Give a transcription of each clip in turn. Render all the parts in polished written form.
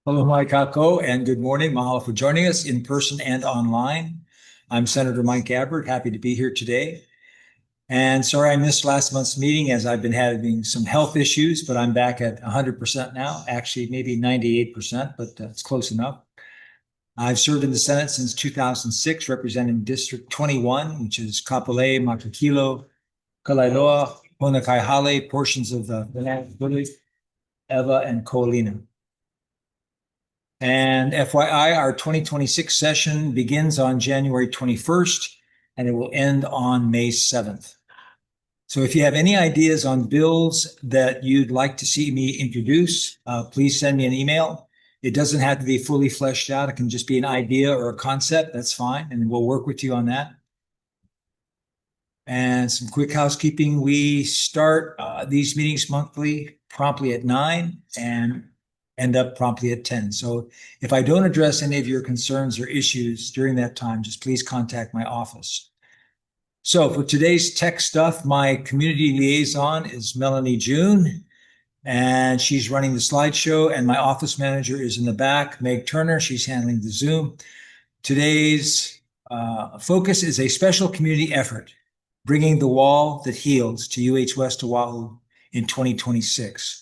Hello, Mike Kako, and good morning. Mahalo for joining us in person and online. I'm Senator Mike Gabbard, happy to be here today. And sorry I missed last month's meeting as I've been having some health issues, but I'm back at 100% now, actually maybe 98%, but it's close enough. I've served in the Senate since 2006, representing District 21, which is Kapolei, Makakilo, Kalailoa, Ponakaihale, portions of the Village, Eva, and Ko'olina. And FYI, our 2026 session begins on January 21st, and it will end on May 7th. So if you have any ideas on bills that you'd like to see me introduce, please send me an email. It doesn't have to be fully fleshed out. It can just be an idea or a concept. That's fine, and we'll work with you on that. And some quick housekeeping. We start these meetings monthly, promptly at 9, and end up promptly at 10. So if I don't address any of your concerns or issues during that time, just please contact my office. So for today's tech stuff, my community liaison is Melanie June, and she's running the slideshow, and my office manager is in the back, Meg Turner. She's handling the Zoom. Today's focus is a special community effort, bringing the wall that heals to UH West Oʻahu in 2026.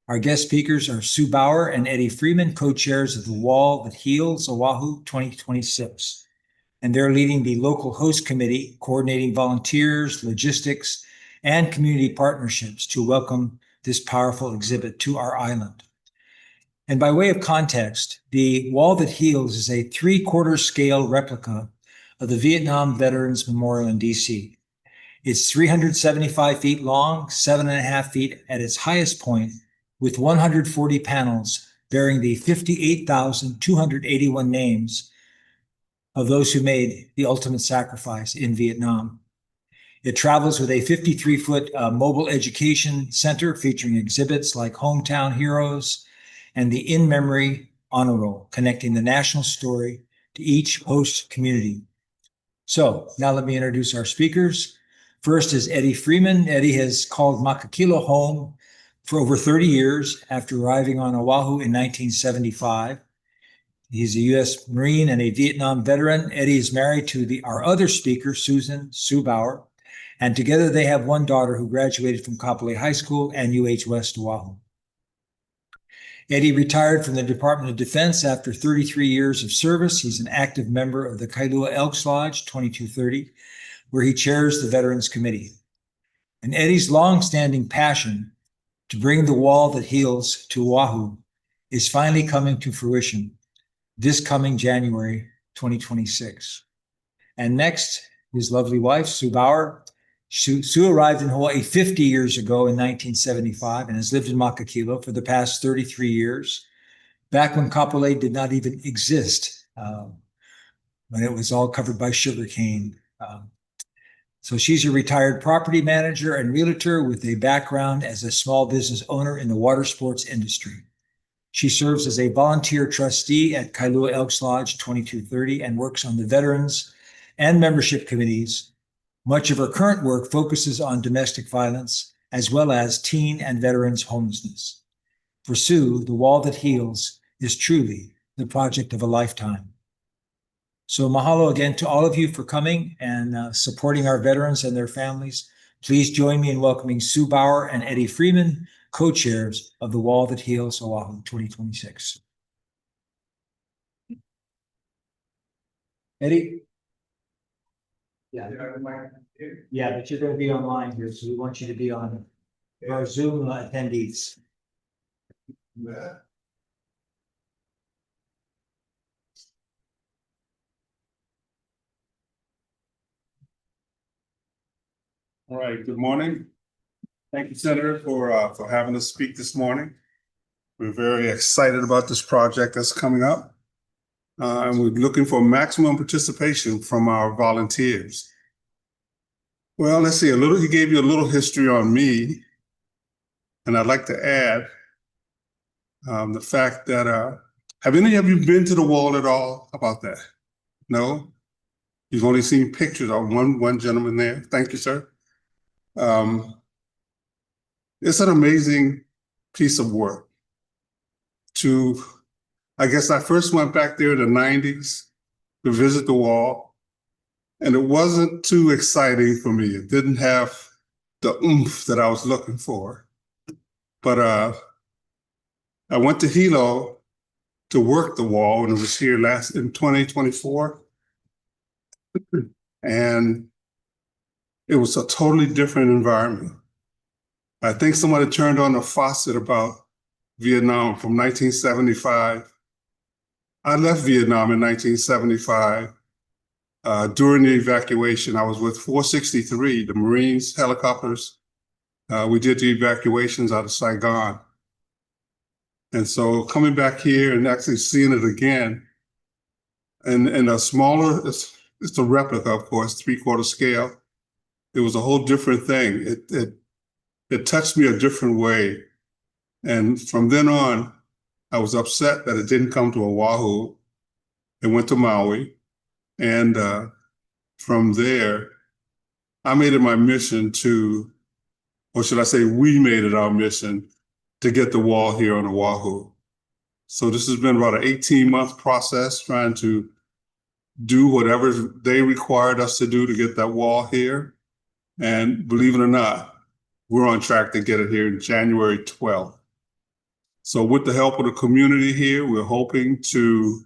Our guest speakers are Sue Bauer and Eddie Freeman, co-chairs of the Wall That Heals Oʻahu 2026. And they're leading the local host committee, coordinating volunteers, logistics, and community partnerships to welcome this powerful exhibit to our island. And by way of context, the Wall That Heals is a 3/4 scale replica of the Vietnam Veterans Memorial in DC. It's 375 feet long, 7.5 feet at its highest point, with 140 panels bearing the 58,281 names of those who made the ultimate sacrifice in Vietnam. It travels with a 53-foot mobile education center featuring exhibits like Hometown Heroes and the In Memory Honor Roll, connecting the national story to each host community. So now let me introduce our speakers. First is Eddie Freeman. Eddie has called Makakilo home for over 30 years after arriving on Oahu in 1975. He's a U.S. Marine and a Vietnam veteran. Eddie is married to our other speaker, Sue Bauer, and together they have one daughter who graduated from Kapolei High School and UH West Oʻahu. Eddie retired from the Department of Defense after 33 years of service. He's an active member of the Kailua Elks Lodge 2230, where he chairs the Veterans Committee. And Eddie's longstanding passion to bring the wall that heals to Oahu is finally coming to fruition this coming January 2026. And next, his lovely wife, Sue Bauer. Sue arrived in Hawaii 50 years ago in 1975 and has lived in Makakilo for the past 33 years, back when Kapolei did not even exist, when it was all covered by sugarcane. So she's a retired property manager and realtor with a background as a small business owner in the water sports industry. She serves as a volunteer trustee at Kailua Elks Lodge 2230 and works on the veterans and membership committees. Much of her current work focuses on domestic violence as well as teen and veterans homelessness. For Sue, the Wall That Heals is truly the project of a lifetime. So mahalo again to all of you for coming and supporting our veterans and their families. Please join me in welcoming Sue Bauer and Eddie Freeman, co-chairs of the Wall That Heals Oʻahu 2026. Eddie? Yeah, but you're going to be online here, so we want you to be on our Zoom attendees. Yeah. All right, good morning. Thank you, Senator, for having us speak this morning. We're very excited about this project that's coming up. And we're looking for maximum participation from our volunteers. Well, let's see, he gave you a little history on me. And I'd like to add the fact that, have any of you been to the wall at all? How about that? No? You've only seen pictures of one gentleman there. Thank you, sir. It's an amazing piece of work to I guess I first went back there in the 90s to visit the wall, and it wasn't too exciting for me. It didn't have the oomph that I was looking for. But I went to Hilo to work the wall when it was here in 2024. And it was a totally different environment. I think somebody turned on the faucet about Vietnam from 1975. I left Vietnam in 1975. During the evacuation, I was with 463, the Marines helicopters. We did the evacuations out of Saigon. And so coming back here and actually seeing it again, and in a smaller, it's a replica, of course, 3/4 scale. It was a whole different thing. It touched me a different way. And from then on, I was upset that it didn't come to Oahu. It went to Maui. And from there, I made it my mission to, or should I say, we made it our mission to get the wall here on Oahu. So this has been about an 18-month process trying to do whatever they required us to do to get that wall here. And believe it or not, we're on track to get it here in January 12th. So with the help of the community here, we're hoping to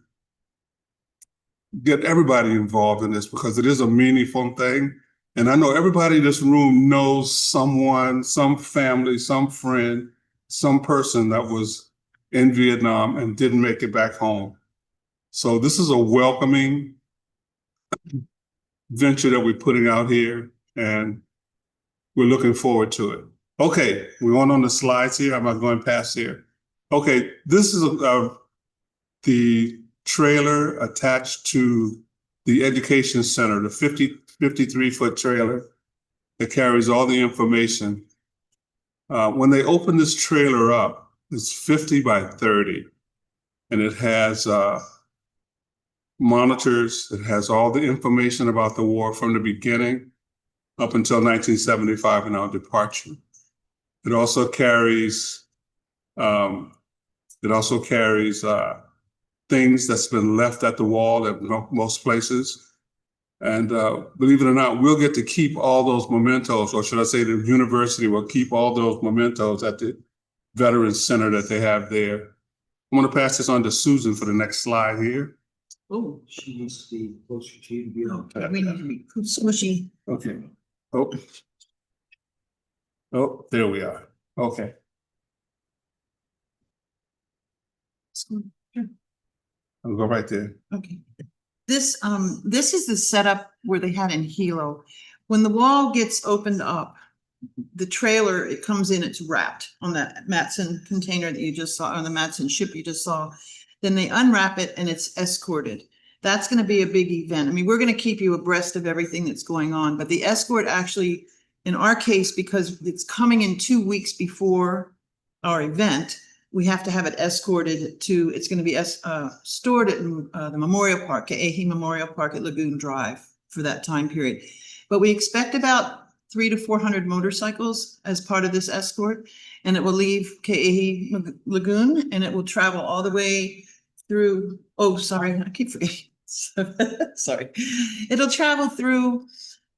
get everybody involved in this because it is a meaningful thing. And I know everybody in this room knows someone, some family, some friend, some person that was in Vietnam and didn't make it back home. So this is a welcoming venture that we're putting out here, and we're looking forward to it. Okay, we're on the slides here. I'm not going past here. Okay, this is the trailer attached to the education center, the 53-foot trailer that carries all the information. When they open this trailer up, it's 50 by 30, and it has monitors. It has all the information about the war from the beginning up until 1975 and our departure. It also carries things that's been left at the wall at most places. And believe it or not, we'll get to keep all those mementos, or should I say the university will keep all those mementos at the Veterans Center that they have there. I'm going to pass this on to Susan for the next slide here. Oh, She needs to be closer to you. okay, we need to be smushy. Okay. Oh, there we are. Okay. I'll go right there. Okay. This is the setup where they had in Hilo. When the wall gets opened up, the trailer, it comes in, it's wrapped on that Matson container that you just saw, on the Matson ship you just saw. Then they unwrap it and it's escorted. That's going to be a big event. I mean, we're going to keep you abreast of everything that's going on, but the escort actually, in our case, because it's coming in 2 weeks before our event, we have to have it escorted to, it's going to be stored at the Memorial Park, Ke'ehi Memorial Park at Lagoon Drive for that time period. But we expect about 300 to 400 motorcycles as part of this escort, and it will leave Ke'ehi Lagoon and it will travel all the way through, oh, sorry, I keep forgetting. Sorry. It'll travel through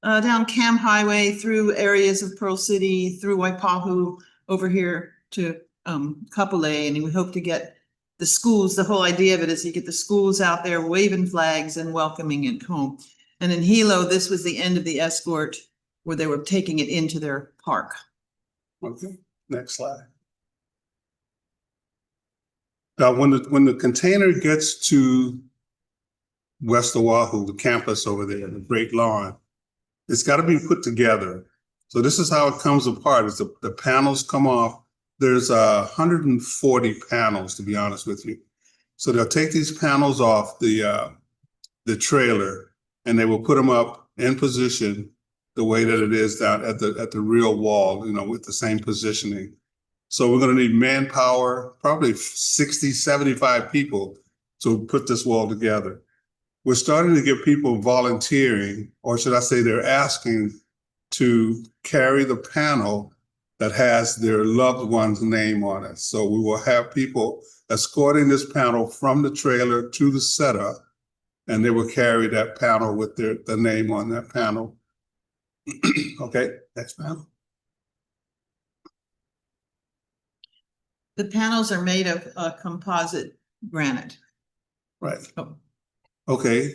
down Cam Highway, through areas of Pearl City, through Waipahu, over here to Kapolei, and we hope to get the schools. The whole idea of it is you get the schools out there waving flags and welcoming it home. And in Hilo, this was the end of the escort where they were taking it into their park. Okay, next slide. Now, when the container gets to West Oahu, the campus over there, the Great Lawn, it's got to be put together. So this is how it comes apart. Is the panels come off. There's 140 panels, to be honest with you. So they'll take these panels off the trailer, and they will put them up in position the way that it is down at the real wall, you know, with the same positioning. So we're going to need manpower, probably 60, 75 people to put this wall together. We're starting to get people volunteering, or should I say they're asking to carry the panel that has their loved one's name on it. So we will have people escorting this panel from the trailer to the setup, and they will carry that panel with the name on that panel. Okay, next panel. The panels are made of composite granite. Right. Oh. Okay.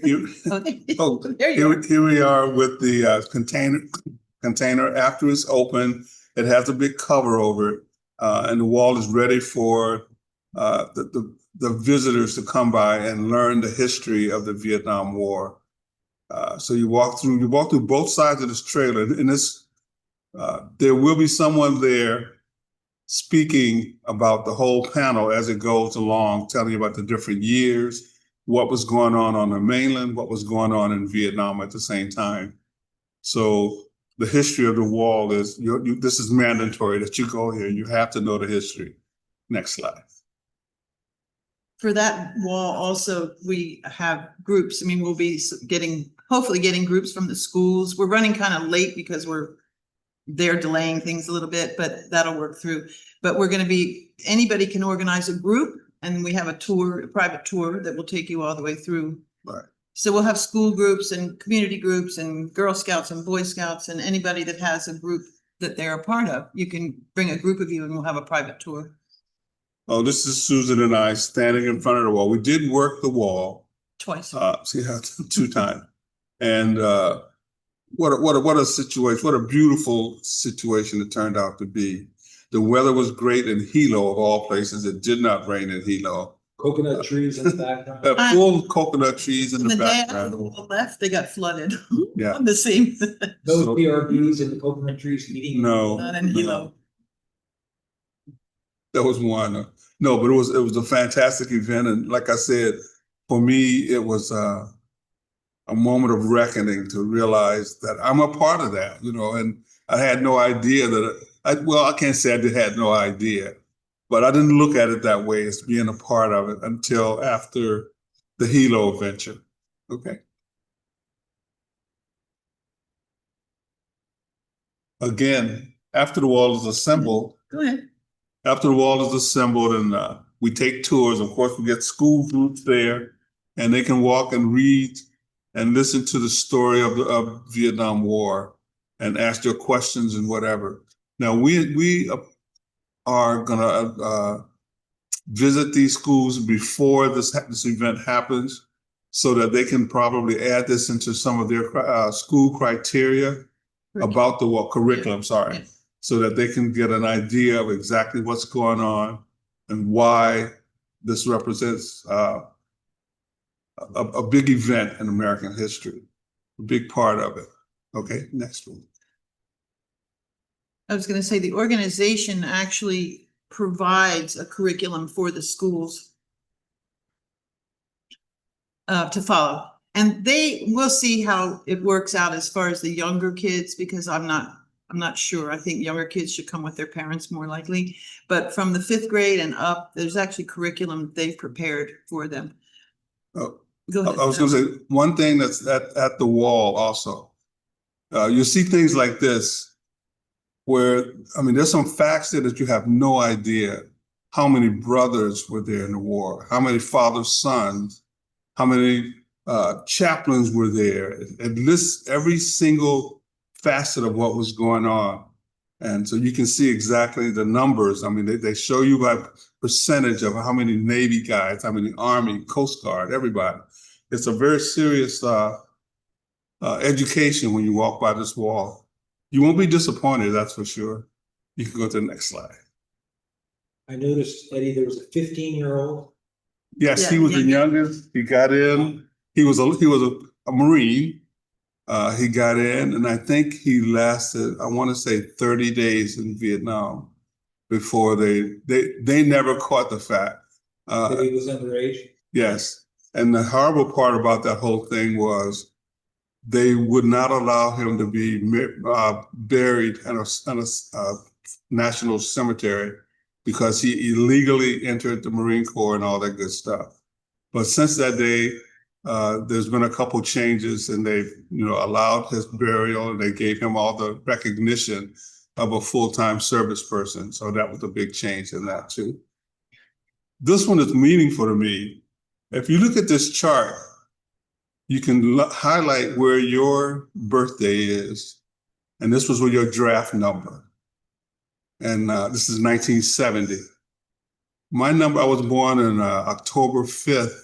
Okay. Oh, There you are. here we are with the container. After it's open, it has a big cover over it, and the wall is ready for the visitors to come by and learn the history of the Vietnam War. So you walk through both sides of this trailer, and there will be someone there speaking about the whole panel as it goes along, telling you about the different years, what was going on the mainland, what was going on in Vietnam at the same time. So the history of the wall is, this is mandatory that you go here. You have to know the history. Next slide. For that wall also, we have groups. I mean, we'll be hopefully getting groups from the schools. We're running kind of late because they're delaying things a little bit, but that'll work through. But we're going to anybody can organize a group, and we have a private tour that will take you all the way through. Right. So we'll have school groups and community groups and Girl Scouts and Boy Scouts, and anybody that has a group that they're a part of. You can bring a group of you and we'll have a private tour. Oh, this is Susan and I standing in front of the wall. We did work the wall. Twice. See how 2 times. And what a situation, what a beautiful situation it turned out to be. The weather was great in Hilo, of all places. It did not rain in Hilo. Coconut trees in the background. Full coconut trees in the day after background. the wall left, they got flooded. Yeah. On the same. No So- PRVs in the coconut trees eating. No. Not in Hilo. That was one. No, but it was a fantastic event. And like I said, for me, it was a moment of reckoning to realize that I'm a part of that, and I had no idea I can't say I had no idea, but I didn't look at it that way as being a part of it until after the Hilo adventure. Okay. Again, after the wall is assembled, Go ahead. after the wall is assembled and we take tours, of course, we get school groups there and they can walk and read and listen to the story of the Vietnam War and ask their questions and whatever. Now, we are going to visit these schools before this event happens so that they can probably add this into some of their school criteria about the war, curriculum, sorry. Yeah. So that they can get an idea of exactly what's going on and why this represents a big event in American history, a big part of it. Okay, next one. I was going to say the organization actually provides a curriculum for the schools to follow. And we'll see how it works out as far as the younger kids, because I'm not sure. I think younger kids should come with their parents more likely. But from the 5th grade and up, there's actually curriculum they've prepared for them. Oh, Go ahead. I was going to say one thing that's at the wall also. You see things like this where, there's some facts there that you have no idea how many brothers were there in the war, how many fathers, sons, how many chaplains were there. It lists every single facet of what was going on. And so you can see exactly the numbers. They show you by percentage of how many Navy guys, how many Army, Coast Guard, everybody. It's a very serious education when you walk by this wall. You won't be disappointed, that's for sure. You can go to the next slide. I noticed, Eddie, there was a 15-year-old. Yes, Yeah, he was the youngest. He got in. He was a Marine. He got in, and I think he lasted, I want to say 30 days in Vietnam before they never caught the fact. That he was underage. Yes. And the horrible part about that whole thing was they would not allow him to be buried in a national cemetery because he illegally entered the Marine Corps and all that good stuff. But since that day, there's been a couple changes and they've allowed his burial and they gave him all the recognition of a full-time service person. So that was a big change in that too. This one is meaningful to me. If you look at this chart, you can highlight where your birthday is. And this was with your draft number. And this is 1970. My number, I was born on October 5th.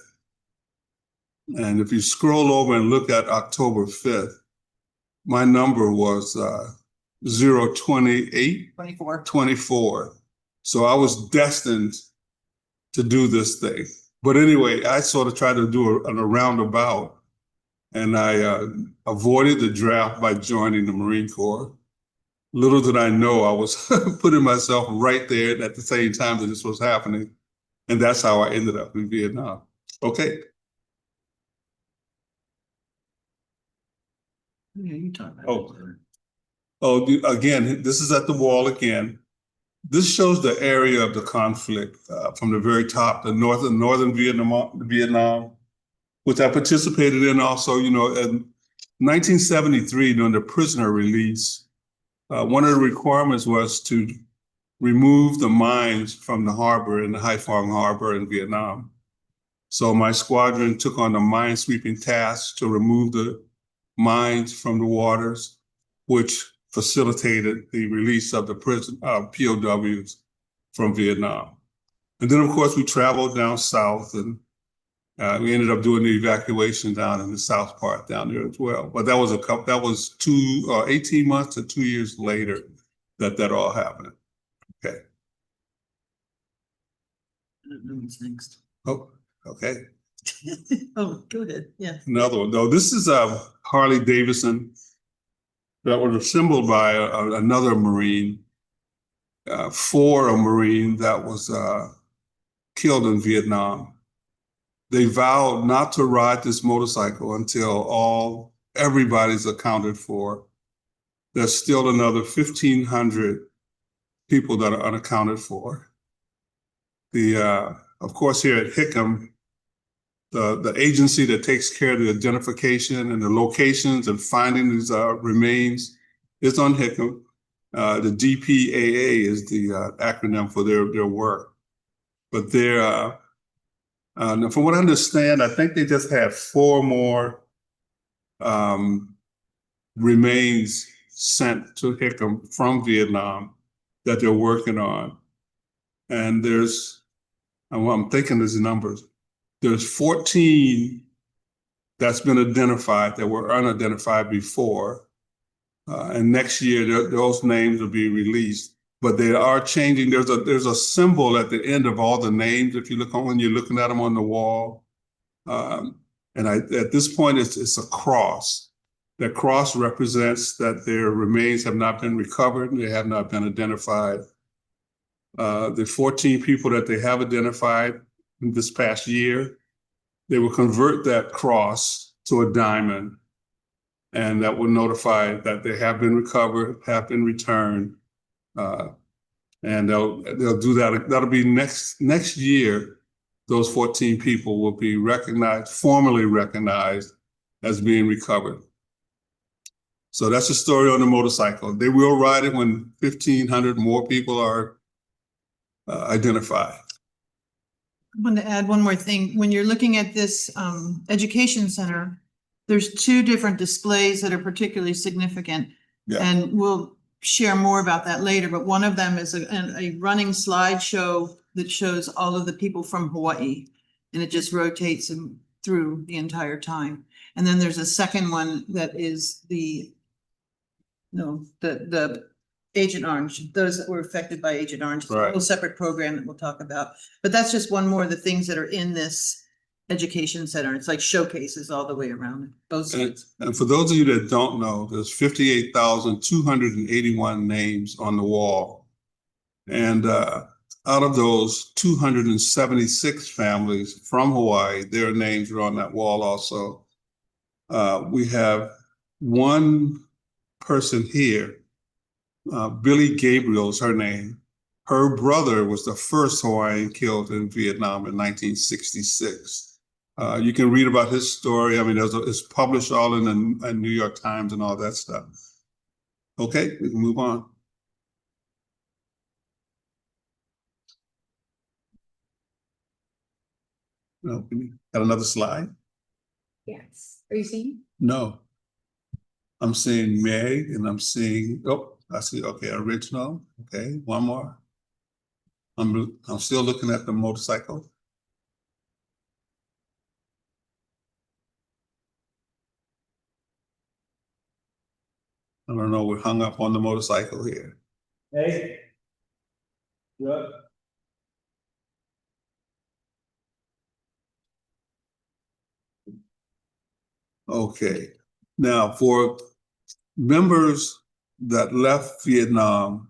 And if you scroll over and look at October 5th, my number was 028 24. So I was destined to do this thing. But anyway, I sort of tried to do a roundabout, and I avoided the draft by joining the Marine Corps. Little did I know I was putting myself right there at the same time that this was happening. And that's how I ended up in Vietnam. Okay. Yeah, you talk about it. Again, this is at the wall again. This shows the area of the conflict from the very top, the northern Vietnam, which I participated in also. You know, in 1973, during the prisoner release, one of the requirements was to remove the mines from the harbor in the Haiphong Harbor in Vietnam. So my squadron took on the mine sweeping task to remove the mines from the waters, which facilitated the release of the prison POWs from Vietnam. And then, of course, we traveled down south, and we ended up doing the evacuation down in the south part down there as well. But that was 18 months to 2 years later that all happened. Okay. I don't know what's next. Oh, okay. Oh, go ahead. Yeah. Another one. No, this is Harley Davidson that was assembled by another Marine for a Marine that was killed in Vietnam. They vowed not to ride this motorcycle until everybody's accounted for. There's still another 1,500 people that are unaccounted for. Of course, here at Hickam, the agency that takes care of the identification and the locations and finding these remains is on Hickam. The DPAA is the acronym for their work. But from what I understand, I think they just had 4 more remains sent to Hickam from Vietnam that they're working on. And I'm thinking there's numbers. There's 14 that's been identified that were unidentified before. And next year, those names will be released. But they are changing. There's a symbol at the end of all the names if you look when you're looking at them on the wall. At this point, it's a cross. That cross represents that their remains have not been recovered and they have not been identified. The 14 people that they have identified this past year, they will convert that cross to a diamond, and that will notify that they have been recovered, have been returned, and they'll do that. That'll be next year. Those 14 people will be formally recognized as being recovered. So that's the story on the motorcycle. They will ride it when 1,500 more people are identified. I want to add one more thing. When you're looking at this education center, there's 2 different displays that are particularly significant. Yeah. And we'll share more about that later. But one of them is a running slideshow that shows all of the people from Hawaii, and it just rotates them through the entire time. And then there's a second one that is the Agent Orange, those that were affected by Agent Orange. It's a whole separate program that we'll talk about. But that's just one more of the things that are in this education center. It's like showcases all the way around both sides. And for those of you that don't know, there's 58,281 names on the wall. And out of those 276 families from Hawaii, their names are on that wall also. We have one person here, Billy Gabriel is her name. Her brother was the first Hawaiian killed in Vietnam in 1966. You can read about his story. I mean, it's published all in the New York Times and all that stuff. Okay, we can move on. No, got another slide? Yes. Are you seeing? No. I'm seeing Meg and I'm seeing, oh, I see, okay, original, okay, one more. I'm still looking at the motorcycle. I don't know, we're hung up on the motorcycle here. Hey. Good. Okay, now for members that left Vietnam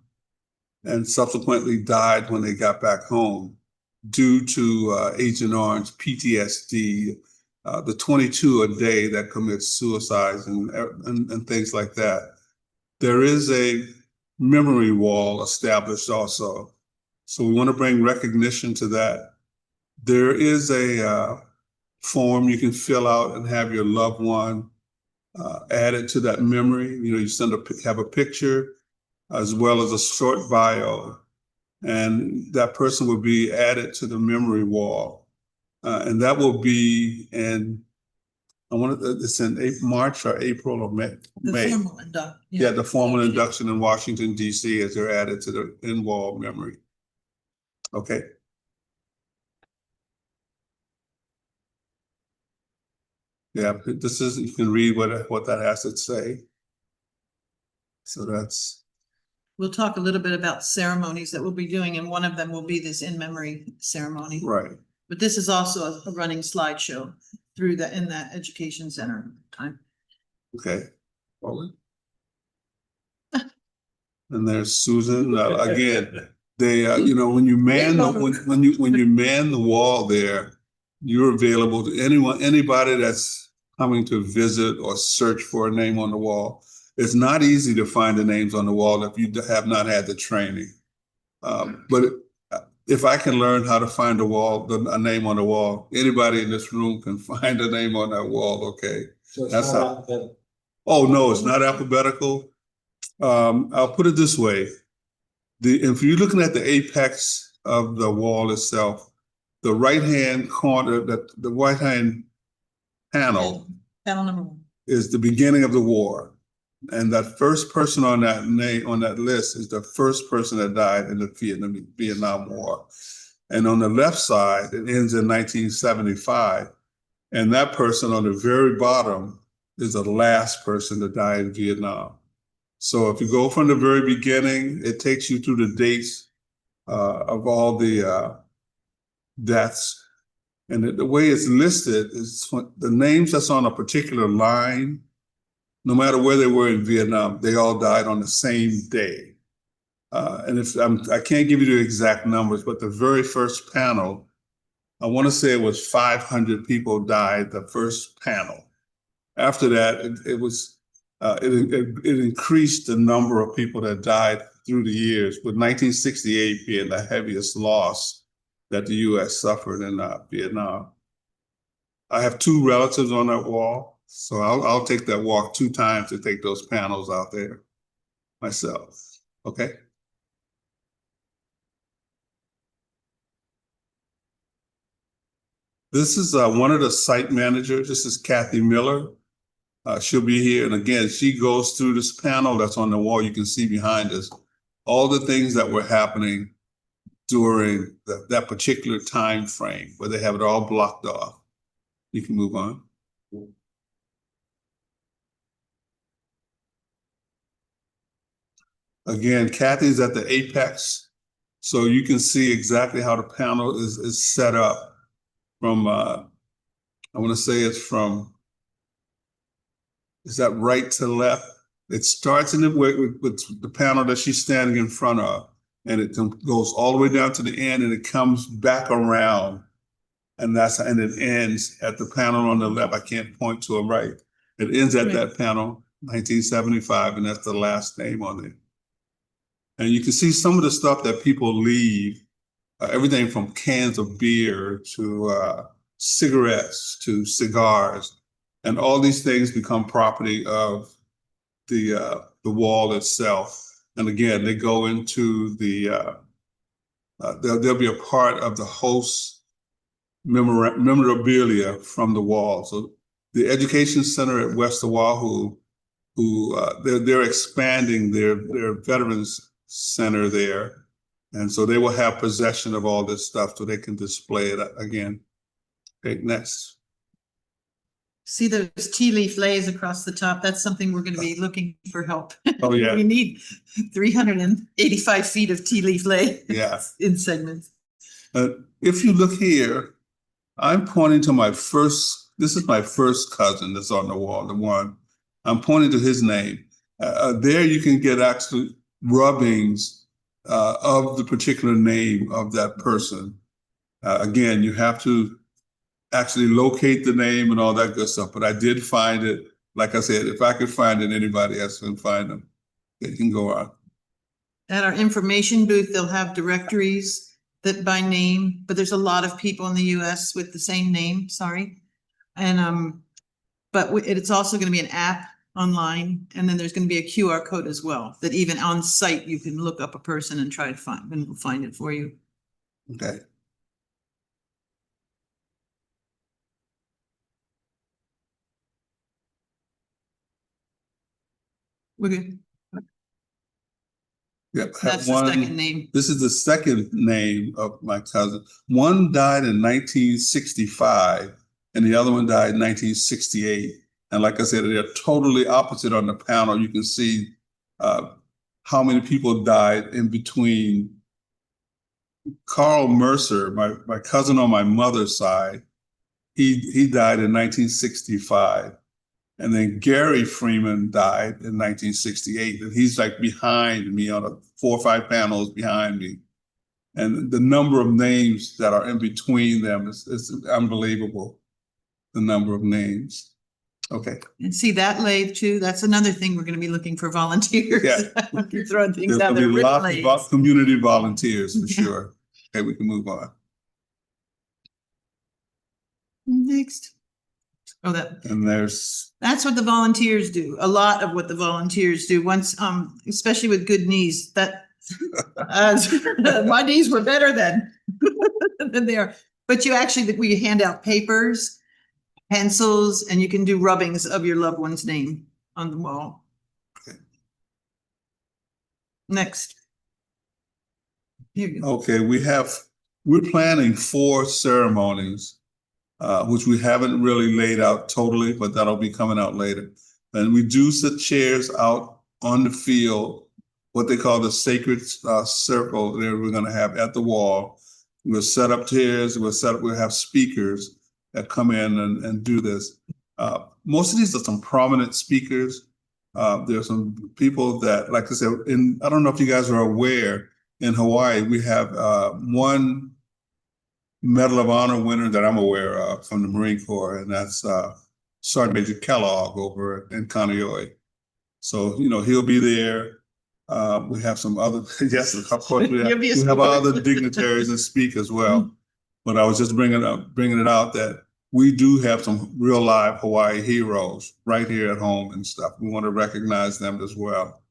and subsequently died when they got back home due to Agent Orange PTSD, the 22 a day that commit suicides and things like that. There is a memory wall established also. So we want to bring recognition to that. There is a form you can fill out and have your loved one added to that memory. You know, you have a picture as well as a short bio, and that person will be added to the memory wall. And that will be in, it's in March or April or May. The formal induction. Yeah, the formal induction in Washington, D.C. as they're added to the in-wall memory. Okay. Yeah, this is, you can read what that has to say. So that's. We'll talk a little bit about ceremonies that we'll be doing, and one of them will be this in-memory ceremony. Right. But this is also a running slideshow through in that education center time. Okay. And there's Susan, again, they, you know, when you man, when you man the wall there, you're available to anybody that's coming to visit or search for a name on the wall. It's not easy to find the names on the wall if you have not had the training. But if I can learn how to find a name on the wall, anybody in this room can find a name on that wall, okay? So it's That's not how. alphabetical. Oh, no, it's not alphabetical. I'll put it this way. If you're looking at the apex of the wall itself, the right-hand corner, the right-hand panel Panel number 1 is the beginning of the war. And that first person on that list is the first person that died in the Vietnam War. And on the left side, it ends in 1975. And that person on the very bottom is the last person to die in Vietnam. So if you go from the very beginning, it takes you through the dates of all the deaths. And the way it's listed is the names that's on a particular line, no matter where they were in Vietnam, they all died on the same day. And I can't give you the exact numbers, but the very first panel, I want to say it was 500 people died the first panel. After that, it increased the number of people that died through the years, with 1968 being the heaviest loss that the U.S. suffered in Vietnam. I have 2 relatives on that wall, so I'll take that walk 2 times to take those panels out there myself. Okay. This is one of the site managers. This is Kathy Miller. She'll be here. And again, she goes through this panel that's on the wall. You can see behind us all the things that were happening during that particular time frame where they have it all blocked off. You can move on. Again, Kathy's at the apex, so you can see exactly how the panel is set up from, I want to say it's from, is that right to left? It starts in the way with the panel that she's standing in front of, and it goes all the way down to the end, and it comes back around, and it ends at the panel on the left. I can't point to it right. It ends at that panel, 1975, and that's the last name on it. And you can see some of the stuff that people leave, everything from cans of beer to cigarettes to cigars, and all these things become property of the wall itself. And again, they go into they'll be a part of the host memorabilia from the wall. So the Education Center at West Oʻahu, they're expanding their Veterans Center there. And so they will have possession of all this stuff so they can display it again. Okay, next. See those tea leaf lays across the top? That's something we're going to be looking for help. Oh, yeah. We need 385 feet of tea leaf lay. Yeah. In segments. If you look here, I'm pointing to this is my first cousin that's on the wall, the one. I'm pointing to his name. There you can get actually rubbings of the particular name of that person. Again, you have to actually locate the name and all that good stuff, but I did find it. Like I said, if I could find it, anybody else can find them. They can go on. At our information booth, they'll have directories that by name, but there's a lot of people in the US with the same name, sorry. And, but it's also going to be an app online, and then there's going to be a QR code as well, that even on site, you can look up a person and try to find it for you. Okay. We're good. Yep. That's the second name. This is the second name of my cousin. One died in 1965 and the other one died in 1968. And like I said, they're totally opposite on the panel. You can see how many people died in between. Carl Mercer, my cousin on my mother's side, he died in 1965. And then Gary Freeman died in 1968. And he's like behind me on 4 or 5 panels behind me. And the number of names that are in between them is unbelievable, the number of names. Okay. And see that lathe too? That's another thing we're going to be looking for volunteers. Yeah. You're throwing things There's out going to there. be lots of community volunteers for sure. Okay, we can move on. Next. Oh, And that's what the volunteers do. A lot of what the volunteers do. Once, especially with good knees, that my knees were better than they are. But we hand out papers, pencils, and you can do rubbings of your loved one's name on the wall. Okay. Next. Here you go. Okay, we're planning 4 ceremonies. Which we haven't really laid out totally, but that'll be coming out later. And we do set chairs out on the field, what they call the sacred circle that we're going to have at the wall. We'll set up chairs, we'll have speakers that come in and do this. Most of these are some prominent speakers. There's some people that, like I said, I don't know if you guys are aware, in Hawaii, we have one Medal of Honor winner that I'm aware of from the Marine Corps, and that's Sergeant Major Kellogg over in Kaneohe. So, he'll be there. We have some other, yes, of course, we have other dignitaries that speak as well. But I was just bringing it out that we do have some real live Hawaii heroes right here at home and stuff. We want to recognize them as well.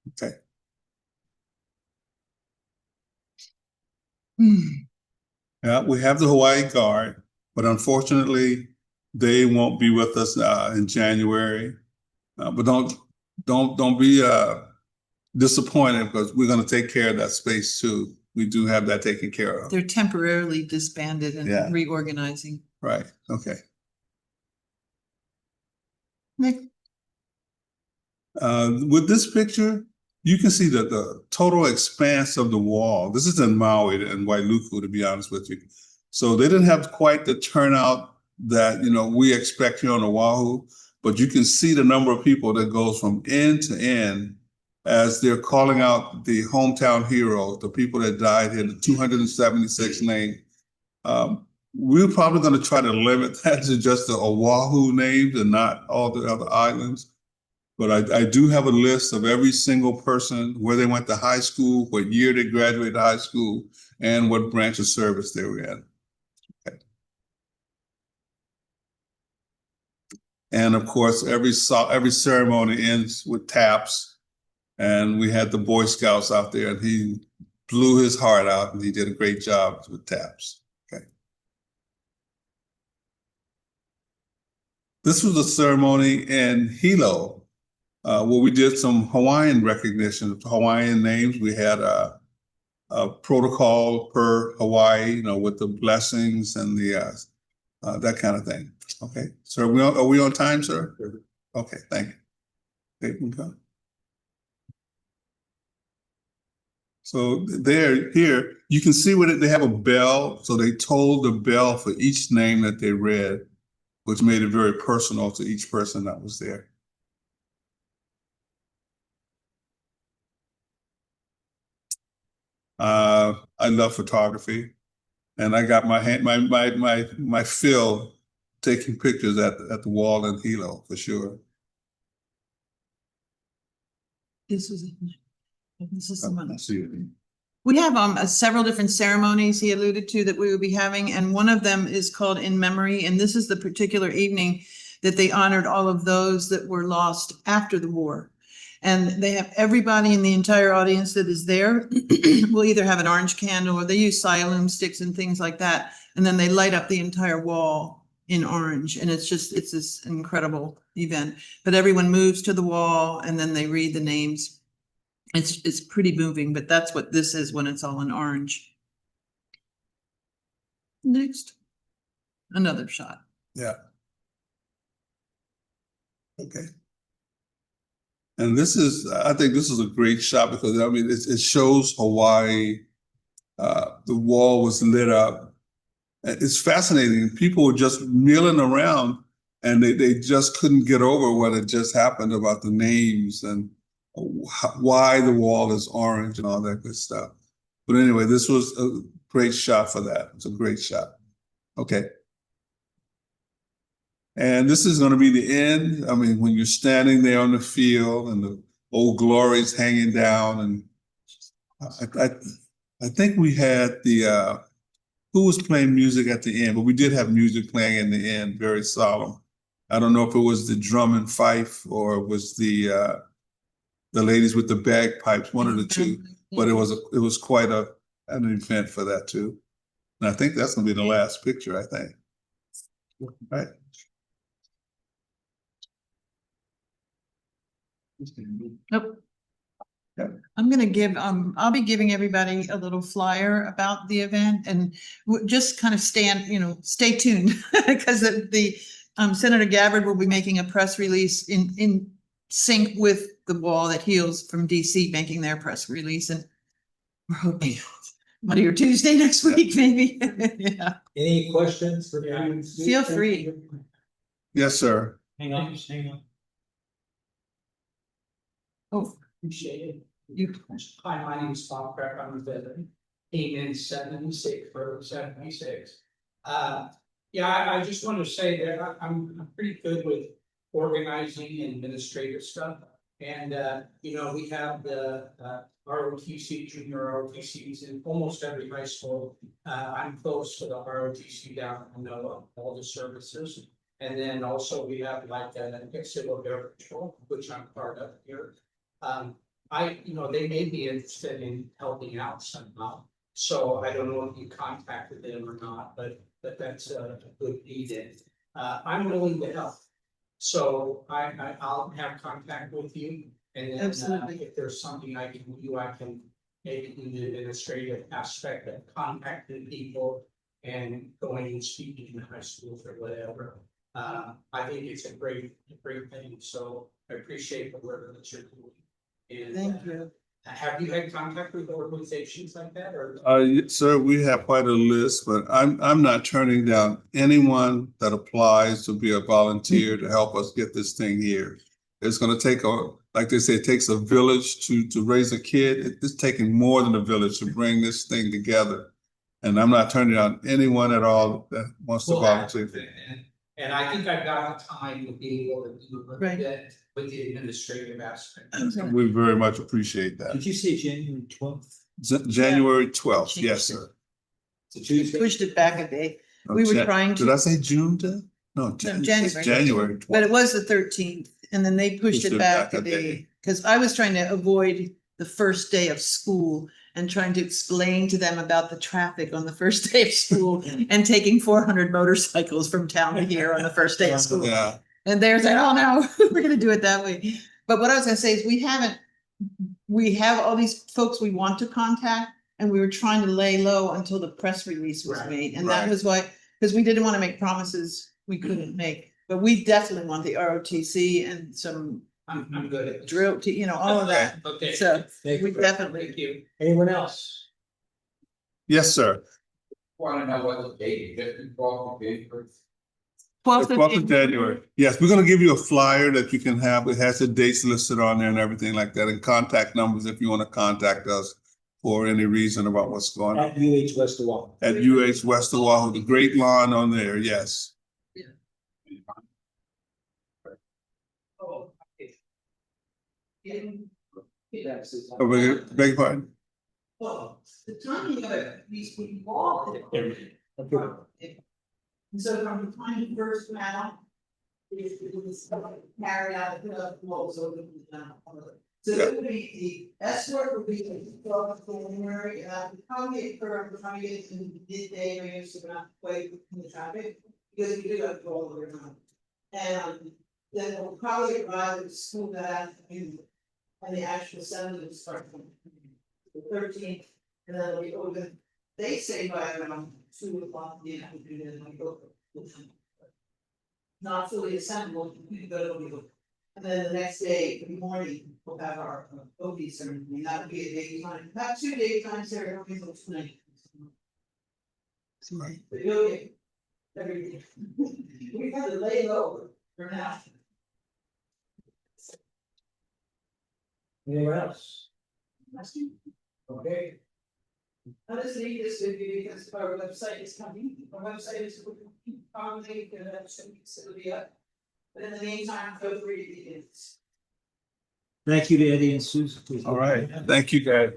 Okay. Yeah, we have the Hawaii Guard, but unfortunately, they won't be with us in January. But don't be disappointed, because we're going to take care of that space too. We do have that taken care of. They're temporarily disbanded and reorganizing. Right. Okay. Next. With this picture, you can see that the total expanse of the wall. This is in Maui and Wailuku, to be honest with you. So they didn't have quite the turnout that we expect here on Oahu, but you can see the number of people that goes from end to end as they're calling out the hometown heroes, the people that died here, the 276 names. We're probably going to try to limit that to just the Oahu names and not all the other islands. But I do have a list of every single person, where they went to high school, what year they graduated high school, and what branch of service they were in. Okay. And of course, every ceremony ends with taps. And we had the Boy Scouts out there, and he blew his heart out, and he did a great job with taps. Okay. This was a ceremony in Hilo, where we did some Hawaiian recognition of Hawaiian names. We had a protocol per Hawaii, you know, with the blessings and the that kind of thing. Okay, so are we on time, sir? Okay, thank you. Okay. So here, you can see what they have a bell. So they tolled the bell for each name that they read, which made it very personal to each person that was there. I love photography, and I got my fill taking pictures at the wall in Hilo for sure. This is the one. I see it. We have several different ceremonies he alluded to that we will be having, and one of them is called In Memory, and this is the particular evening that they honored all of those that were lost after the war. And they have everybody in the entire audience that is there will either have an orange candle, or they use siloam sticks and things like that, and then they light up the entire wall in orange, and it's this incredible event. But everyone moves to the wall and then they read the names. It's pretty moving, but that's what this is when it's all in orange. Next, another shot. Yeah. Okay. And I think this is a great shot because I mean, it shows Hawaii. The wall was lit up. It's fascinating. People were just milling around, and they just couldn't get over what had just happened about the names and why the wall is orange and all that good stuff. But anyway, this was a great shot for that. It's a great shot. Okay. And this is going to be the end. I mean, when you're standing there on the field and the Old Glory's hanging down, and I think we had who was playing music at the end, but we did have music playing in the end, very solemn. I don't know if it was the drum and fife or it was the ladies with the bagpipes, one of the two, but it was quite an event for that too. And I think that's going to be the last picture, I think. Right. Nope. Yep. I'm gonna give, I'll be giving everybody a little flyer about the event, and just kind of stay tuned because the Senator Gabbard will be making a press release in sync with the Wall That Heals from DC, making their press release, and we're hoping Monday or Tuesday next week, maybe. Yeah. Any questions for me? Feel free. Yes, sir. Hang on, just hang on. Oh, Appreciate it. you. Hi, my name is Bob Crack. I'm a veteran. Came in 76 for 76. Yeah, I just want to say that I'm pretty good with organizing and administrative stuff. And, you know, we have the ROTC, junior ROTCs in almost every high school. I'm close to the ROTC down in all the services. And then also we have like a civil government control, which I'm part of here. You know, they may be interested in helping out somehow. So I don't know if you contacted them or not, but that's a good lead in. I'm willing to help. So I'll have contact with you, and then if there's something I can do, I can maybe do the administrative aspect of contacting people and going and speaking in high schools or whatever. I think it's a great thing. So I appreciate the work that you're doing. And, Thank you. have you had contact with organizations like that, or? Sir, we have quite a list, but I'm not turning down anyone that applies to be a volunteer to help us get this thing here. It's going to take like they say, it takes a village to raise a kid. It's taking more than a village to bring this thing together. And I'm not turning down anyone at all that wants to volunteer. And I think I've got time to be able to do Right. that with the administrative aspect. Okay. We very much appreciate that. Did you say January 12th? January 12th, yes, sir. It's a Tuesday. Pushed it back a day. We were trying to. Did I say June 10th? No, January. January 12th. But it was the 13th, and then they pushed it back a day, because I was trying to avoid the first day of school and trying to explain to them about the traffic on the first day of school and taking 400 motorcycles from town to here on the first day of school. Yeah. And they're saying, oh no, we're gonna do it that way. But what I was gonna say is we have all these folks we want to contact, and we were trying to lay low until the press release was Right. made. And that Right. was why, because we didn't want to make promises we couldn't make. But we definitely want the ROTC and some I'm good at this. drill, all of that. Okay. So Thank we you. definitely. Thank you. Anyone else? Yes, sir. Want to know what the date is, just before the date for. Twelfth The of 12th of January. Yes, we're gonna give you a flyer that you can have. It has the dates listed on there and everything like that, and contact numbers if you want to contact us for any reason about what's going on. At UH West Oʻahu. At UH West Oʻahu, the great lawn on there, yes. Oh, okay. Beg your pardon? Well, the timing of it needs to be involved. And so from the time you first met out, it was carried out, what was open. So it would be, the escort would be the 12th of January, and that would probably occur, we're trying to get it in midday range, so we're not wait in the traffic, because we do have to all the way around. And then it will probably arrive at school that afternoon, and the actual assembly will start from the 13th, and then it'll be open. They say by around 2 o'clock in the afternoon, and we go. Not fully assembled, we go to the. And then the next day, in the morning, we'll have our OB ceremony, that would be a daytime, about 2 daytime ceremonies of tonight. Right. But you'll get everything. We have to lay low for now. Anyone else? Okay. I just need this to be because our website is coming, our website is probably gonna be up. But in the meantime, feel free to get it. Thank you to Eddie and Susan. Please. All right, thank you, guys.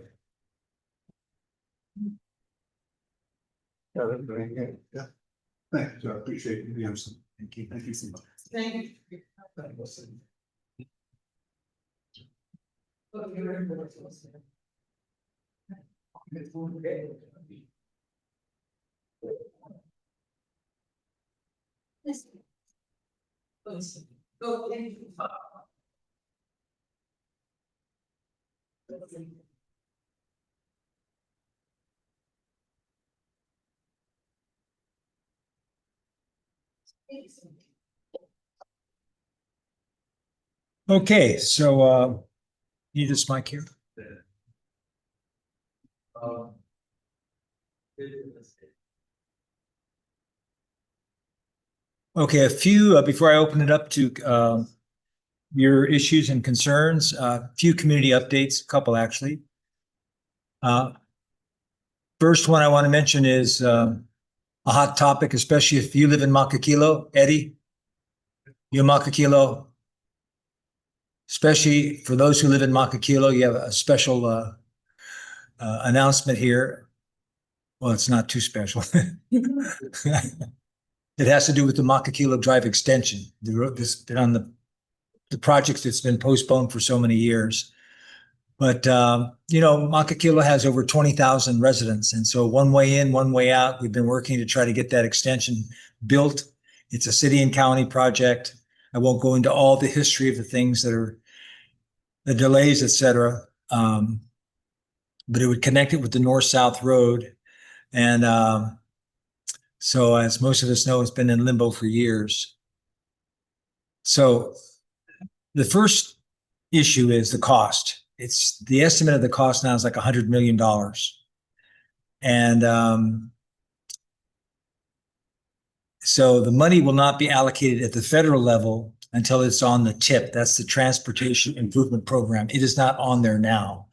Yeah, that's very good. Yeah. Thank you, I appreciate you, Williamson. Thank you. Thank you so much. Thank you. Go, thank you. Okay, so need this mic here. Okay, a few before I open it up to your issues and concerns, a few community updates, a couple actually. First one I want to mention is a hot topic, especially if you live in Makakilo, Eddie. You're Makakilo. Especially for those who live in Makakilo, you have a special announcement here. Well, it's not too special. It has to do with the Makakilo Drive Extension. This been on the project that's been postponed for so many years. But Makakilo has over 20,000 residents, and so one way in, one way out. We've been working to try to get that extension built. It's a city and county project. I won't go into all the history of the things that are the delays, et cetera. But it would connect it with the north-south road. And so as most of us know, it's been in limbo for years. So the first issue is the cost. It's the estimate of the cost now is like $100 million. And so the money will not be allocated at the federal level until it's on the TIP. That's the Transportation Improvement Program. It is not on there now.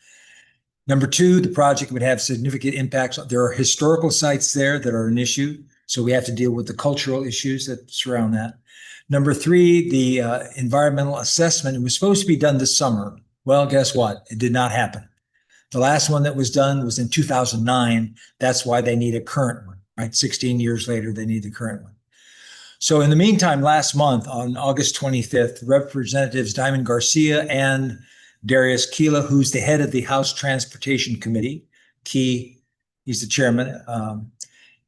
Number two, the project would have significant impacts. There are historical sites there that are an issue, so we have to deal with the cultural issues that surround that. Number three, the environmental assessment. It was supposed to be done this summer. Well, guess what? It did not happen. The last one that was done was in 2009. That's why they need a current one, right? 16 years later, they need the current one. So in the meantime, last month on August 25th, Representatives Diamond Garcia and Darius Keela, who's the head of the House Transportation Committee, he's the chairman,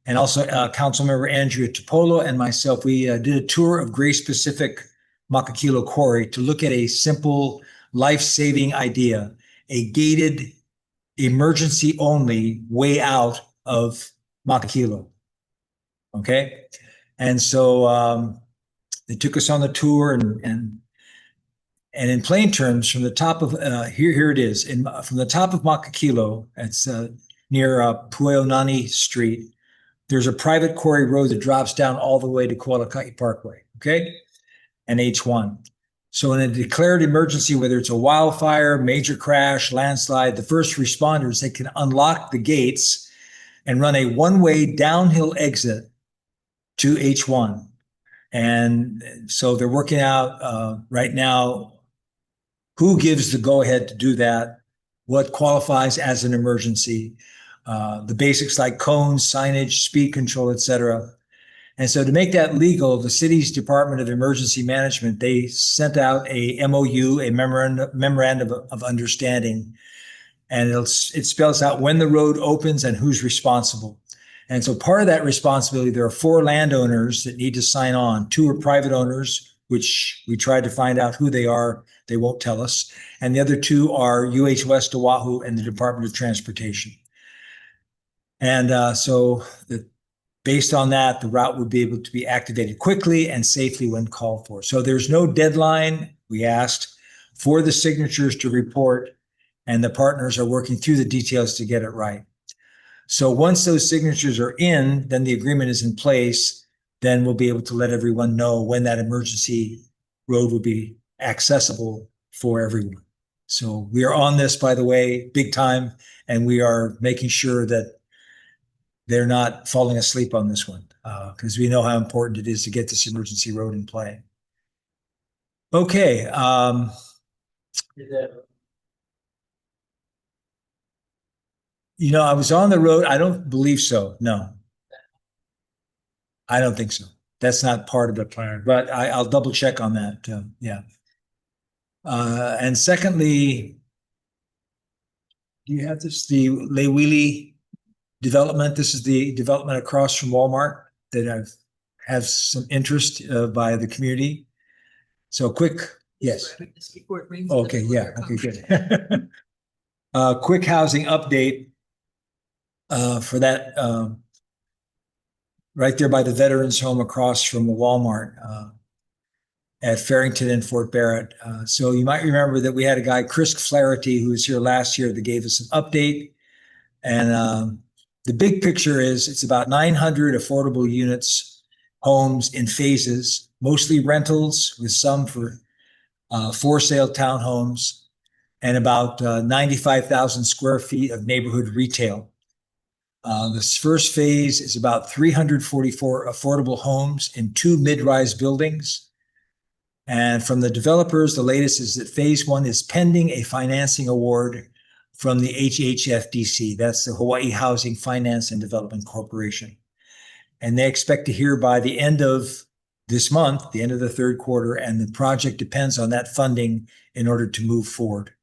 and also Councilmember Andrea Topolo and myself, we did a tour of Grace Pacific Makakilo Quarry to look at a simple life-saving idea, a gated emergency only way out of Makakilo. Okay. And so they took us on the tour and in plain terms, from the top of here it is, from the top of Makakilo, it's near Pueonani Street. There's a private quarry road that drops down all the way to Kualakai Parkway, okay, and H1. So in a declared emergency, whether it's a wildfire, major crash, landslide, the first responders, they can unlock the gates and run a one-way downhill exit to H1. And so they're working out right now who gives the go-ahead to do that, what qualifies as an emergency, the basics like cones, signage, speed control, et cetera. And so to make that legal, the city's Department of Emergency Management, they sent out a MOU, a memorandum of understanding, and it spells out when the road opens and who's responsible. And so part of that responsibility, there are 4 landowners that need to sign on. 2 are private owners, which we tried to find out who they are. They won't tell us. And the other 2 are UH West Oʻahu and the Department of Transportation. And so based on that, the route would be able to be activated quickly and safely when called for. So there's no deadline, we asked, for the signatures to report, and the partners are working through the details to get it right. So once those signatures are in, then the agreement is in place, then we'll be able to let everyone know when that emergency road will be accessible for everyone. So we are on this, by the way, big time, and we are making sure that they're not falling asleep on this one, because we know how important it is to get this emergency road in play. Okay. You know, I was on the road. I don't believe so. No, I don't think so. That's not part of the plan, but I'll double check on that. Yeah. And secondly, do you have this, the Leiwili development? This is the development across from Walmart that have some interest by the community. So quick, yes. Okay, yeah, okay, good. Quick housing update for that right there by the Veterans Home across from the Walmart at Farrington and Fort Barrett. So you might remember that we had a guy, Chris Flaherty, who was here last year, that gave us an update. And the big picture is it's about 900 affordable units, homes in phases, mostly rentals with some for sale townhomes, and about 95,000 square feet of neighborhood retail. This first phase is about 344 affordable homes in 2 mid-rise buildings. And from the developers, the latest is that phase 1 is pending a financing award from the HHFDC. That's the Hawaii Housing Finance and Development Corporation. And they expect to hear by the end of this month, the end of the 3rd quarter, and the project depends on that funding in order to move forward.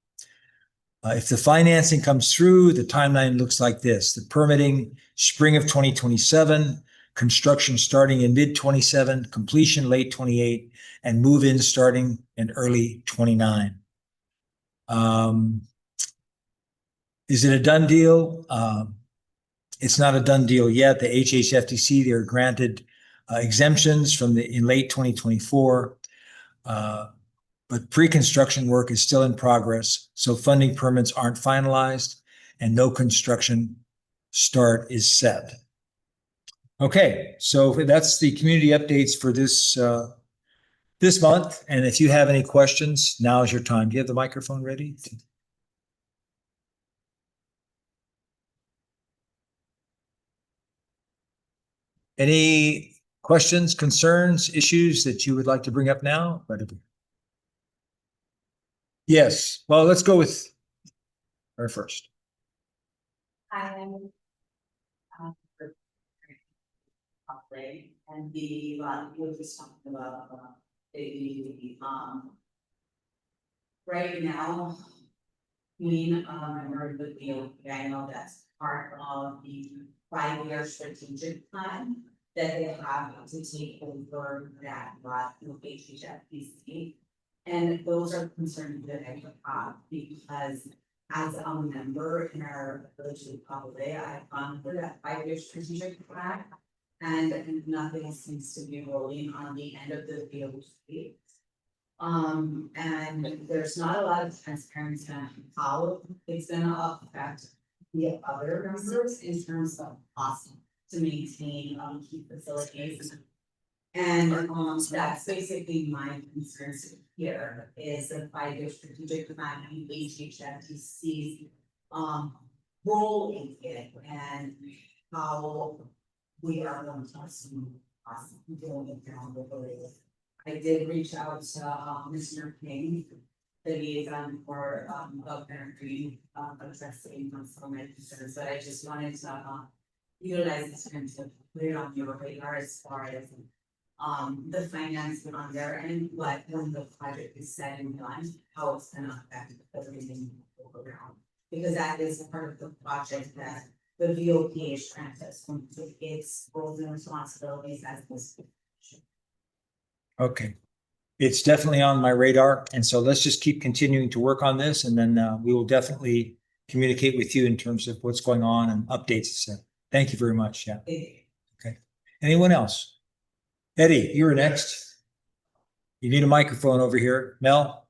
If the financing comes through, the timeline looks like this: the permitting, spring of 2027, construction starting in mid-27, completion late 28, and move-in starting in early 29. Is it a done deal? It's not a done deal yet. The HHFDC, they're granted exemptions from in late 2024. But pre-construction work is still in progress, so funding permits aren't finalized and no construction start is set. Okay, so that's the community updates for this this month. And if you have any questions, now is your time. Do you have the microphone ready? Any questions, concerns, issues that you would like to bring up now? Yes, well, let's go with her first. I'm Kapolei, and you were just talking about right now, member of the deal, I know that's part of the 5-year strategic plan. that they have to take over that lot in HHFPC. And those are concerns that I have because as a member in our Village of Kapolei, I've gone through that 5-year strategic plan. And nothing seems to be rolling on the end of the field. And there's not a lot of transparency on how it's gonna affect the other members in terms of cost to maintain key facilities. And that's basically my concerns here is the 5-year strategic plan and HHFTC's role in it and how we are going to assume doing it down the road. I did reach out to Mr. King, the liaison for Governor Green, addressing some of my concerns, but I just wanted to utilize this time to put it on your radar as far as the financing on there and what when the project is set and done, how it's gonna affect everything around. Because that is part of the project that the VOP is trying to assume its roles and responsibilities as this. Okay. It's definitely on my radar. And so let's just keep continuing to work on this and then we will definitely communicate with you in terms of what's going on and updates. So thank you very much. Yeah. Okay. Anyone else? Eddie, you're next. You need a microphone over here. Mel?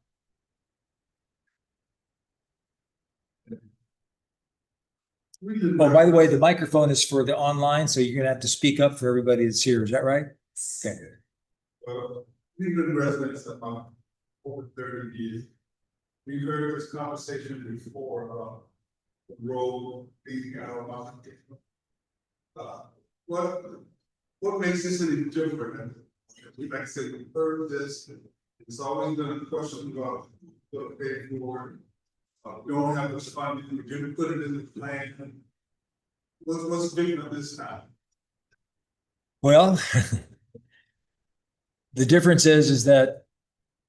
Oh, by the way, the microphone is for the online, so you're gonna have to speak up for everybody that's here. Is that right? Okay. We've been residents of over 30 years. We've heard this conversation before about the road being out of what makes this any different? Like I said, we've heard this, it's always been a question about the pay for. We don't have this funding, we didn't put it in the plan. What's different this time? Well, the difference is that,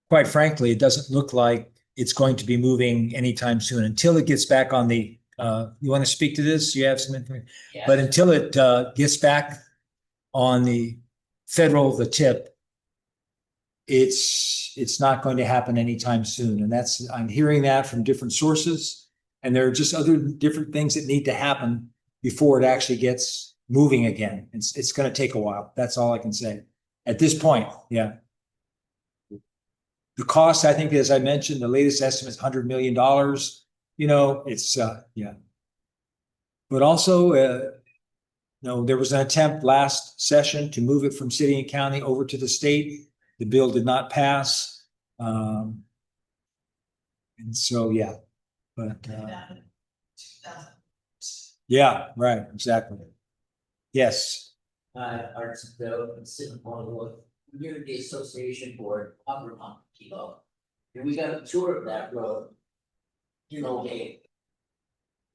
quite frankly, it doesn't look like it's going to be moving anytime soon until it gets back on the, you want to speak to this? You have some information? Yeah. But until it gets back on the tip, it's not going to happen anytime soon. And I'm hearing that from different sources. And there are just other different things that need to happen before it actually gets moving again. It's going to take a while. That's all I can say. At this point, yeah. The cost, I think, as I mentioned, the latest estimate is $100 million. You know, it's, yeah. But also, there was an attempt last session to move it from city and county over to the state. The bill did not pass. And so, yeah, but, yeah, right, exactly. Yes. Arts Bill, sitting on the Community Association Board, Upper Makakilo. And we got a tour of that road. May.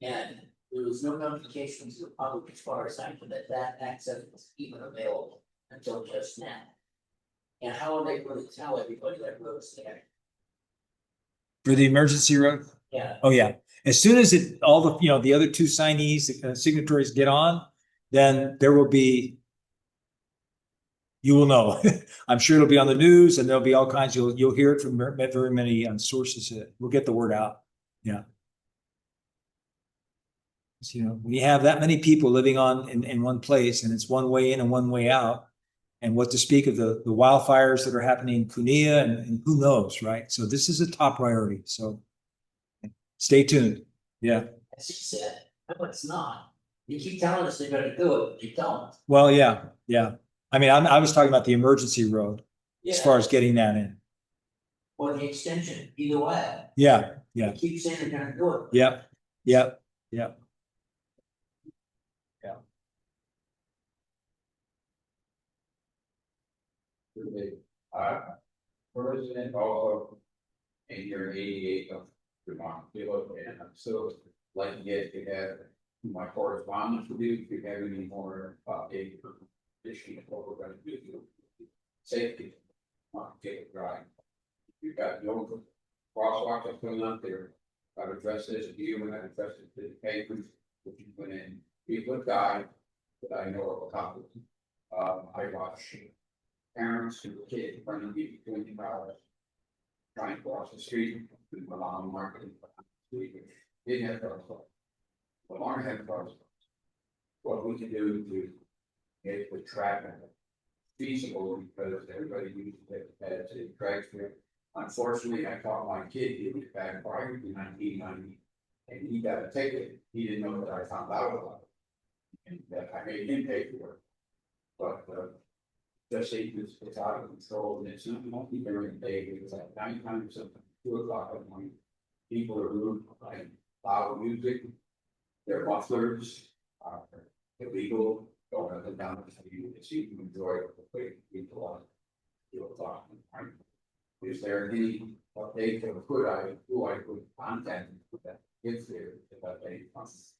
And there was no notification to the public as far as I know that access was even available until just now. And how are they going to tell everybody that road's there? For the emergency road? Yeah. Oh, yeah. As soon as all the, the other two signees, signatories get on, then there will be, you will know. I'm sure it'll be on the news and there'll be all kinds, you'll hear it from very many sources. We'll get the word out. Yeah. When you have that many people living in one place and it's one way in and one way out, and what to speak of the wildfires that are happening in Kunia and who knows, right? So this is a top priority. So stay tuned. Yeah. As he said, no, it's not. You keep telling us they're gonna do it, but you don't. Well, yeah, yeah. I mean, I was talking about the emergency road as far as getting that in. Or the extension, either way. Yeah, yeah. You keep saying they're gonna do it. Yep, yep, yep. Yeah. President also in your 88 of Vermont, and I'm so like to get to have my correspondence with you, if you have any more update for issue of what we're gonna do. Safety, Makakilo Drive. You've got no crosswalk that's going on there. I've addressed this to you and I've addressed it to the papers, which you put in. Be a good guy that I know of a couple. I watch parents who were kids running $20 trying to cross the street, along market. Didn't have those. The longer have those. What we can do to make the traffic feasible, because everybody uses it as a drag strip. Unfortunately, I taught my kid, he was back prior to 1990, and he got a ticket. He didn't know that I found out about it. And that I made him pay for it. But just it's out of control, and it's not multi during the day, because at 9 times something, 2 o'clock in the morning, people are rude, like loud music, their mufflers are illegal, going up and down the street, it's you can enjoy it, the way people are. 2 o'clock in the morning. Is there any update or who I could contact that gets there about any funds?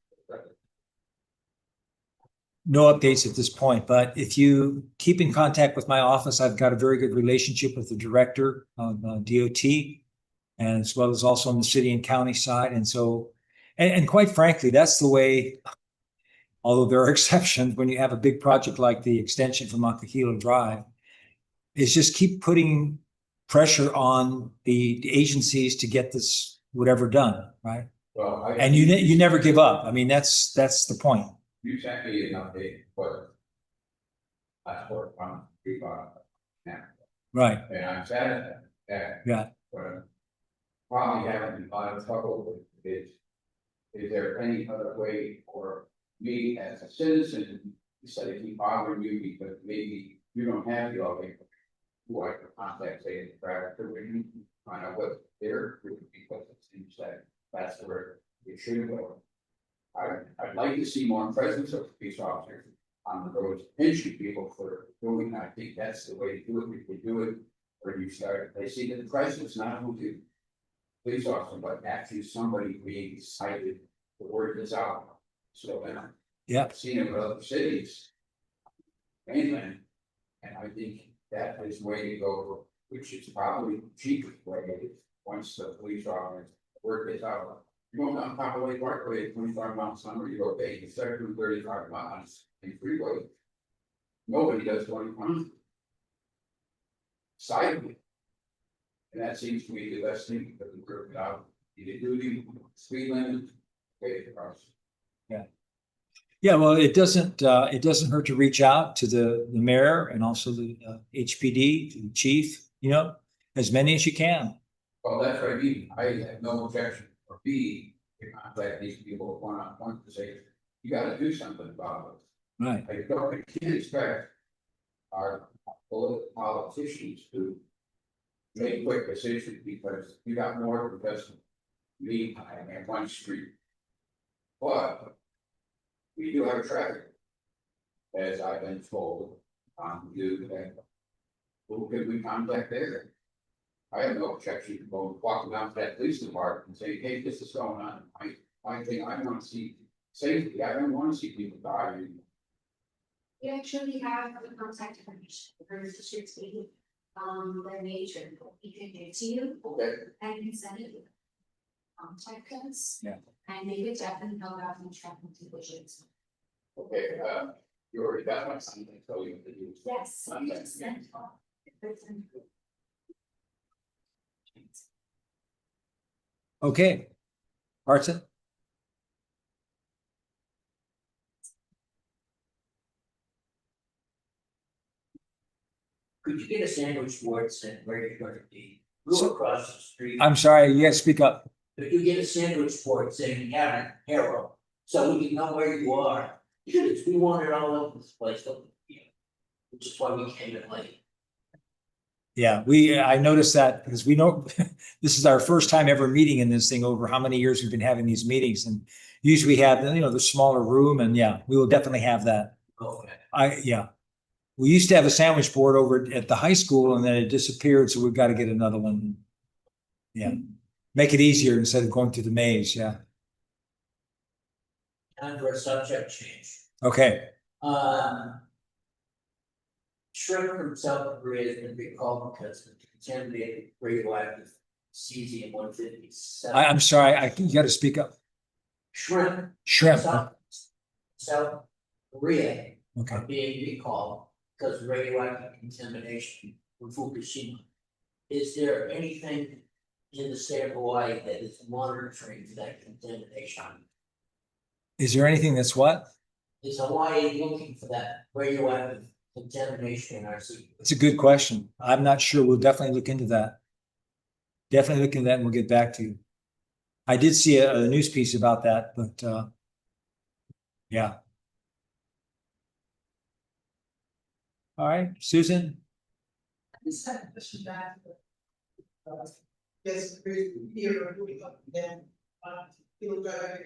No updates at this point, but if you keep in contact with my office, I've got a very good relationship with the director of DOT, and as well as also on the city and county side. And so, and quite frankly, that's the way, although there are exceptions, when you have a big project like the extension from Makakilo Drive, is just keep putting pressure on the agencies to get this whatever done, right? Well, And you never give up. I mean, that's the point. You sent me an update, but I work on now, Right. and I'm sad at that. Yeah. But probably having a lot of trouble with is there any other way for me as a citizen, instead of keep bothering you, because maybe you don't have the update, who I could contact, say, in the traffic division, find out what their, because it seems that that's where it should go. I'd like to see more presence of police officers on the roads, pinching people for doing. I think that's the way to do it. We could do it where you start. They see that the crisis is not who to police officer, but actually somebody being cited. The word is out. So then, Yeah. I've seen it with other cities, mainland, and I think that is the way to go, which is probably the cheapest way. Once the police officers word is out. You go down Kapolei Parkway at 25 miles an hour, you go big, you start doing 35 miles in freeway. Nobody does 25. Sideway. And that seems to be the best thing, because we work it out, either do the speed limit, pay across. Yeah. Yeah, well, it doesn't hurt to reach out to the mayor and also the HPD, to the chief, as many as you can. Well, that's what I mean. I have no objection for B to contact these people one-on-one to say, you gotta do something about it. Right. I can't expect our politicians to make quick decisions, because you got more than just me and one street. But we do have traffic, as I've been told, who can we contact there? I have no objection to go walking down to that police department and say, hey, this is going on. I think I want to see safety. I don't want to see people die. We actually have the contact information for the district speaking, their nature, we can give to you. Okay. I can send it. Contact us. Yeah. And they would definitely help out in traffic divisions. Okay, you already got my son, I tell you. Yes. Okay. We just sent off. Okay. Arson? Could you get a sandwich board saying where you're gonna be? Go across the street. I'm sorry, you gotta speak up. Could you get a sandwich board saying you have an arrow, so we can know where you are? Because we want it all over this place, don't we? Which is why we came in late. Yeah, I noticed that because we know this is our first time ever meeting in this thing over how many years we've been having these meetings, and usually we have, the smaller room, and yeah, we will definitely have that. Okay. We used to have a sandwich board over at the high school, and then it disappeared, so we've got to get another one. Yeah, make it easier instead of going through the maze, yeah. Time for a subject change. Okay, Shrimp from South Korea has been recalled because of contaminated radioactive cesium-157. I'm sorry, you got to speak up. Shrimp. Shrimp, South Korea okay, are being recalled because of radioactive contamination from Fukushima. Is there anything in the state of Hawaii that is monitoring that contamination? Is there anything that's what? Is Hawaii looking for that radioactive contamination in our sea? It's a good question. I'm not sure. We'll definitely look into that. Definitely look into that and we'll get back to you. I did see a news piece about that, but yeah. All right, Susan? Yes, here, then, people drive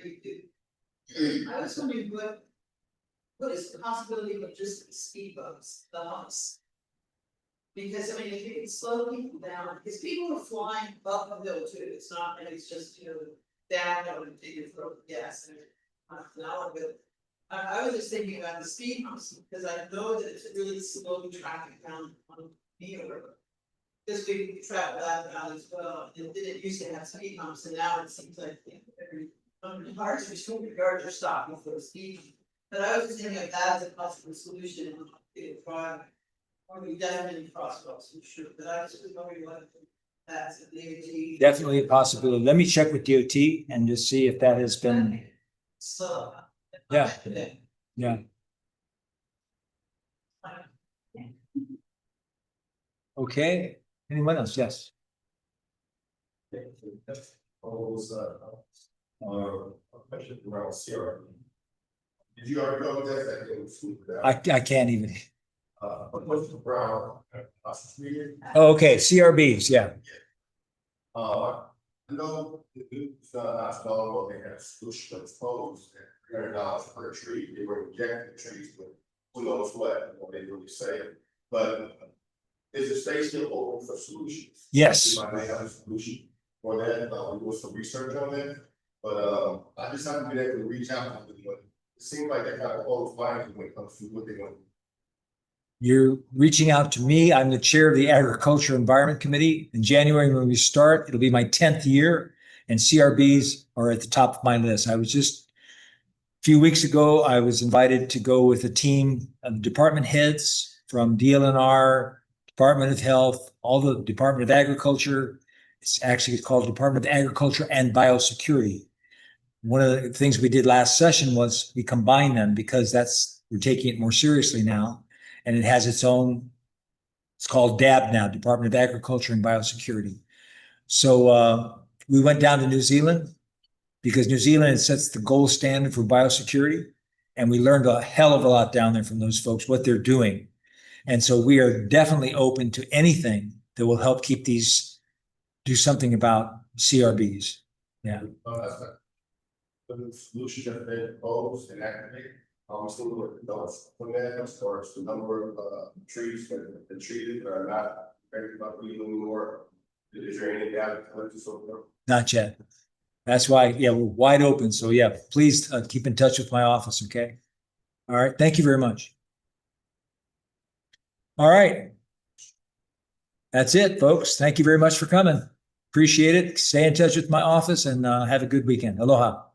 I was wondering what is the possibility of just the speed bumps, the humps? Because I mean, if you can slow people down, because people are flying up the hill too, it's not, and it's just, down and you throw the gas and now, but I was just thinking about the speed bumps, because I know that it's really slowing traffic down on Needle River. This we travel that out as well, and it used to have speed bumps, and now it seems like every cars are still regard are stopping for the speed. But I was just thinking of that as a possible solution, or we definitely crosswalks, I'm sure, but I was just wondering what that's a DOT. Definitely a possibility. Let me check with DOT and just see if that has been, So. Yeah. yeah. Okay, anyone else? Yes. Question around Sierra. Did you already know that? I can't even. Question around. Oh, okay, CRBs, yeah. I know the news, last fall, they had solution exposed at $300 per tree, they were rejecting trees, but who knows what they really say, but. Is the state still open for solutions? Yes. We might have a solution for that, we do some research on that, but I just haven't been able to reach out to them, but it seems like they got a close line when it comes to what they want. You're reaching out to me. I'm the chair of the Agriculture Environment Committee. In January, when we start, it'll be my 10th year, and CRBs are at the top of my list. A few weeks ago, I was invited to go with a team of department heads from DLNR, Department of Health, all the Department of Agriculture. It's called Department of Agriculture and Biosecurity. One of the things we did last session was we combined them because we're taking it more seriously now. And it has its own, it's called DAB now, Department of Agriculture and Biosecurity. So we went down to New Zealand because New Zealand sets the gold standard for biosecurity. And we learned a hell of a lot down there from those folks, what they're doing. And so we are definitely open to anything that will help do something about CRBs. Yeah. The solution that they propose and activate, still with those for that, or the number of trees that have been treated that are not ready about legal anymore. Is there any data collected so far? Not yet. That's why, yeah, we're wide open. So yeah, please keep in touch with my office, okay? All right, thank you very much. All right. That's it, folks. Thank you very much for coming. Appreciate it. Stay in touch with my office and have a good weekend. Aloha.